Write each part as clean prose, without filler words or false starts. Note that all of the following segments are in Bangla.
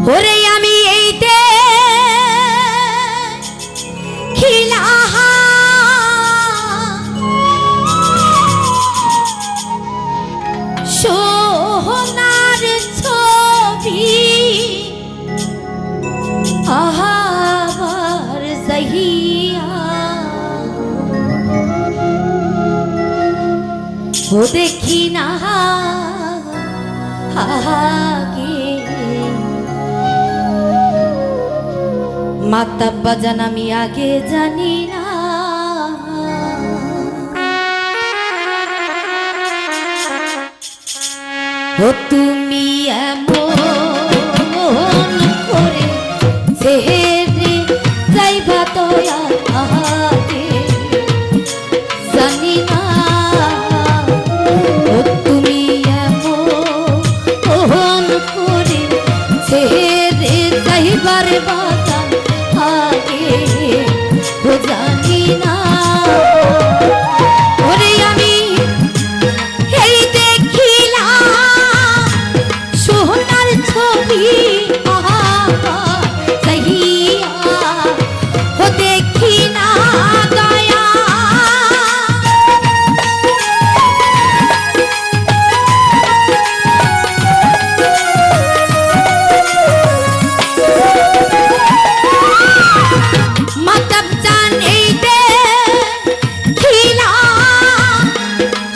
ওরে আমি এই দেখিলা সোনার ছবি আহার জহিয়া ও দেখি না আগে মাতা বাজান আমি আগে জানি না ও তুমি এমন করে ছেড়ে যাইবা দয়া আগে জানি না ও তুমি এমন করে ছেড়ে যাইবার বাজান আগে ও জানি না ওরে আমি এই দেখিলাম সোনার ছবি ও দেখি না দয়া মাতাব জান এই দেখিলাম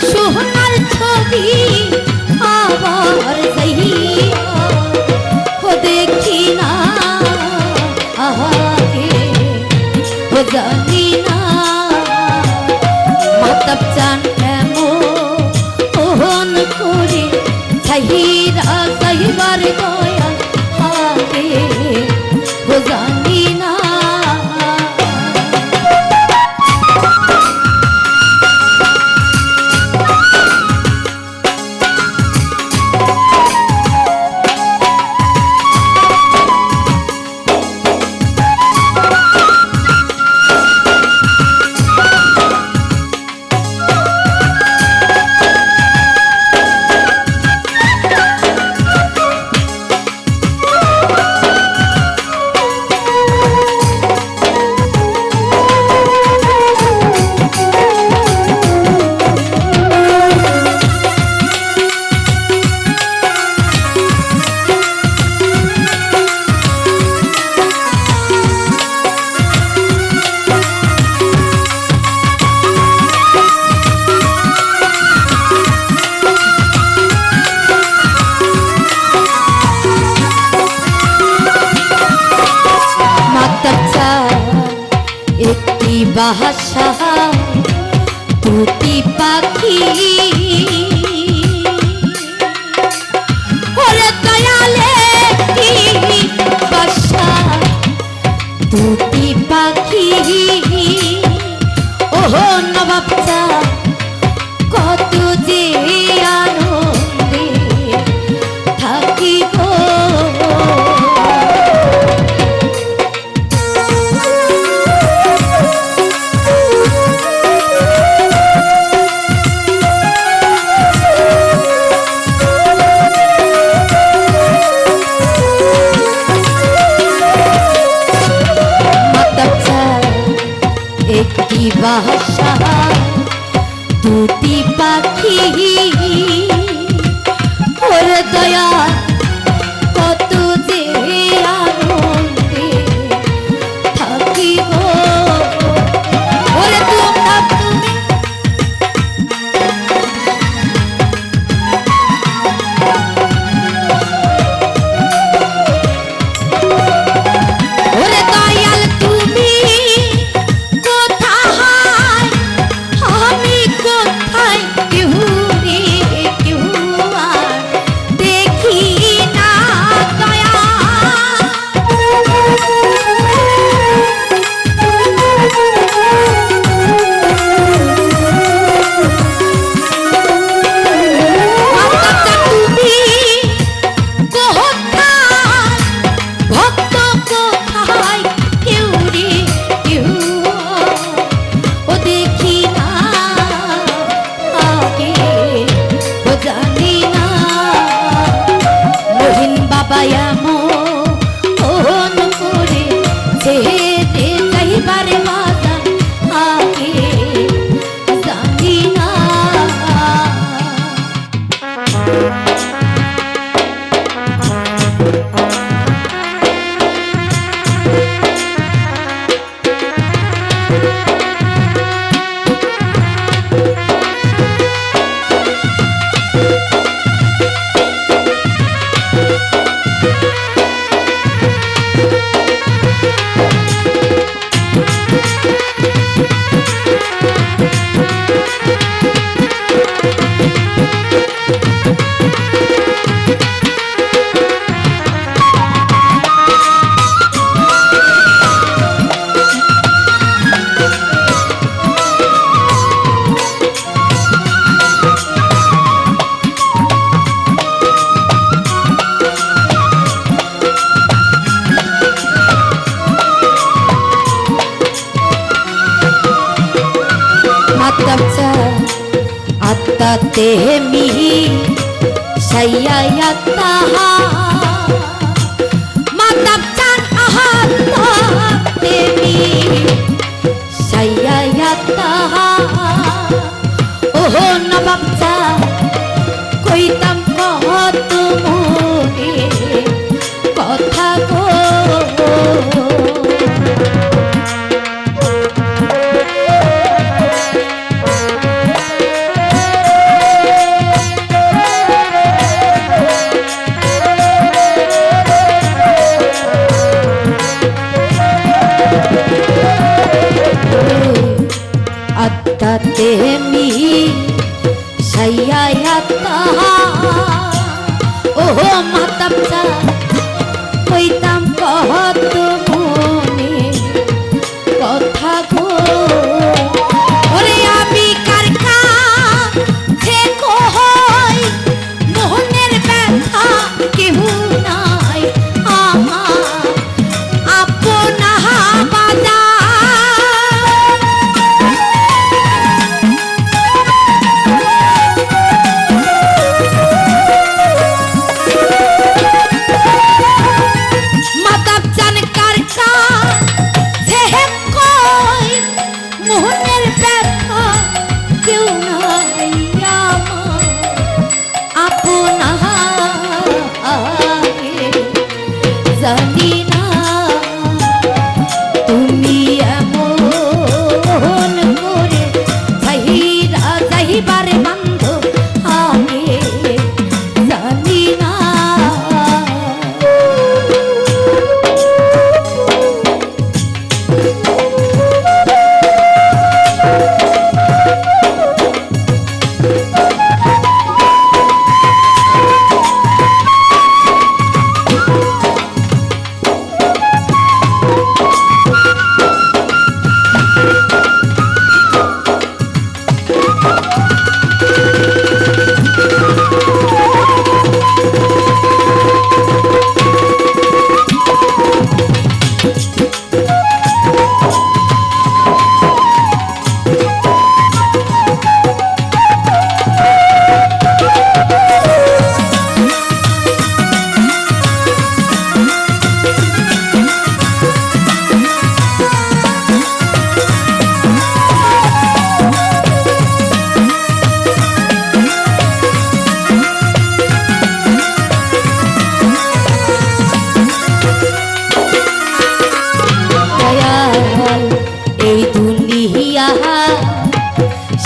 সোনার ছবি আবার জহিয়া ও দেখি না আগে ও জানি না মাতাব জান এমন করে সাহিরা সাহিবার দয়া আগে ও জানি না একটি বাসা দুটি পাখি ওরে দয়ালে বাসা দুটি পাখি ওহো নবাব চা কত যে আনন্দে থাকিব তেমি সাইয়া তাহা মাতাব চান আহা তেমি সাইয়া তাহা ওহো নবাব চা কইতাম কত মনে কথা গো তেমি সাইয়া তাহা ওহো মাতাব চা কইতাম কত মনে কথা গো ওরে আমি কার কাছে কই মোহনের ব্যথা কেহ নাই আমার আপনা বাজা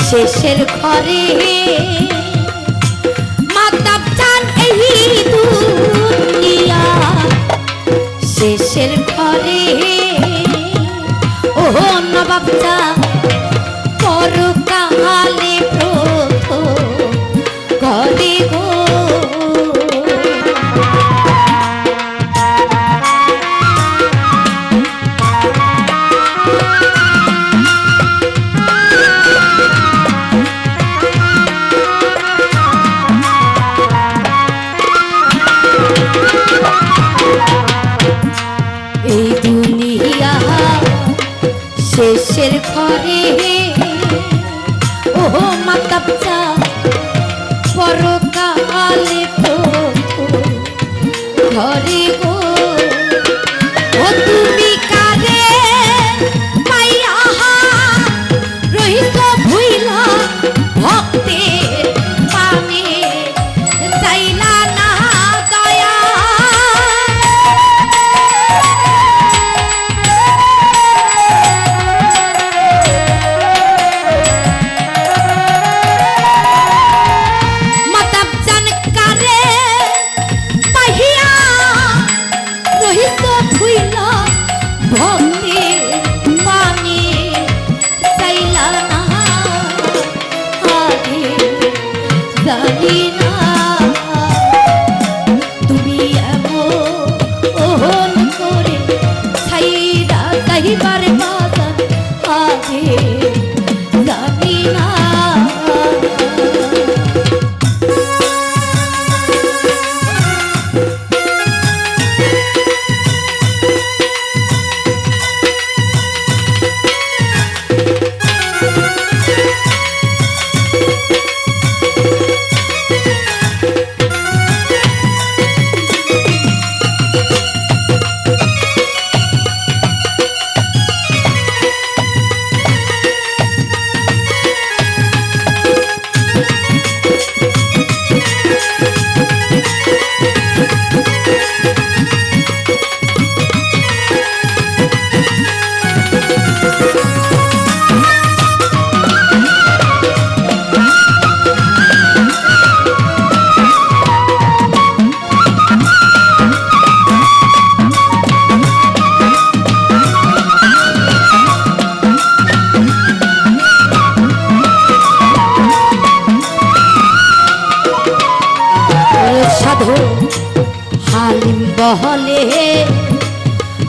শেষের ঘরে মাতাব চান এই দুনিয়া শেষের ঘরে ওহো নবাব চা পরকালে প্রথম ঘরে গো শেষের ঘরে ওহো মাতাব চা পরকালে ঘরে গো ও তুমি কারে মাইয়া রহিত ভুইলা ভক্তের পানে চাইলা না দয়া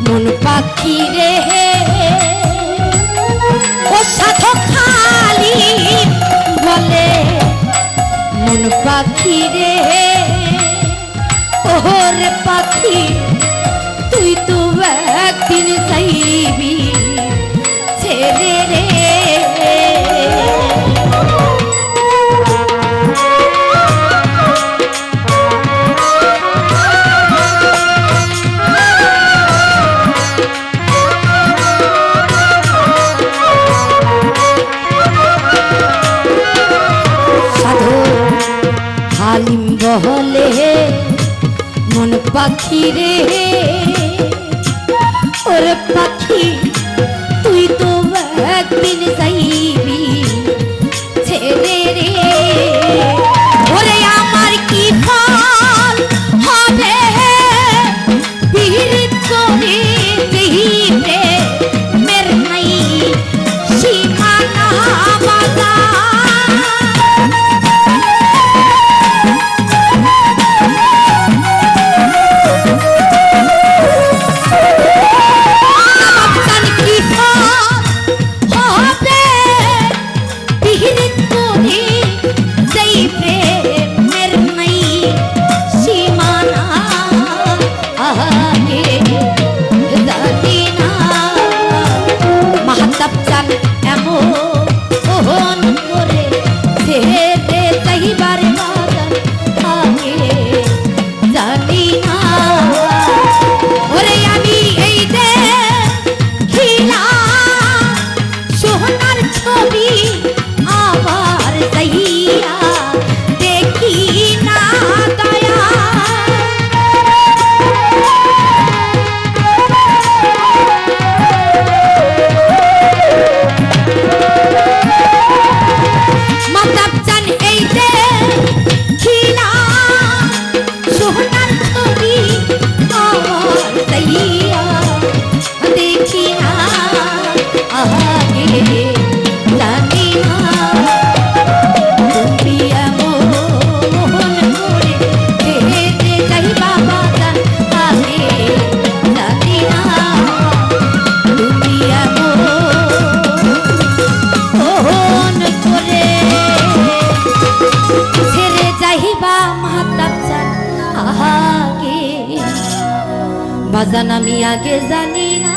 মন পাখি রে ও সাথে খালি বলে মন পাখি রে ওরে পাখি তুই তো একদিন যাইবি ছেড়ে রে হালিম বহলে মন পাখি রে ওরে পাখি তুই তো একদিন যাইবি ছেড়ে রে ওরে আমার কি ফল হবে পীড়িত করে দিবে মের নাই সীমানা বাজা বাজান আমি আগে জানি না।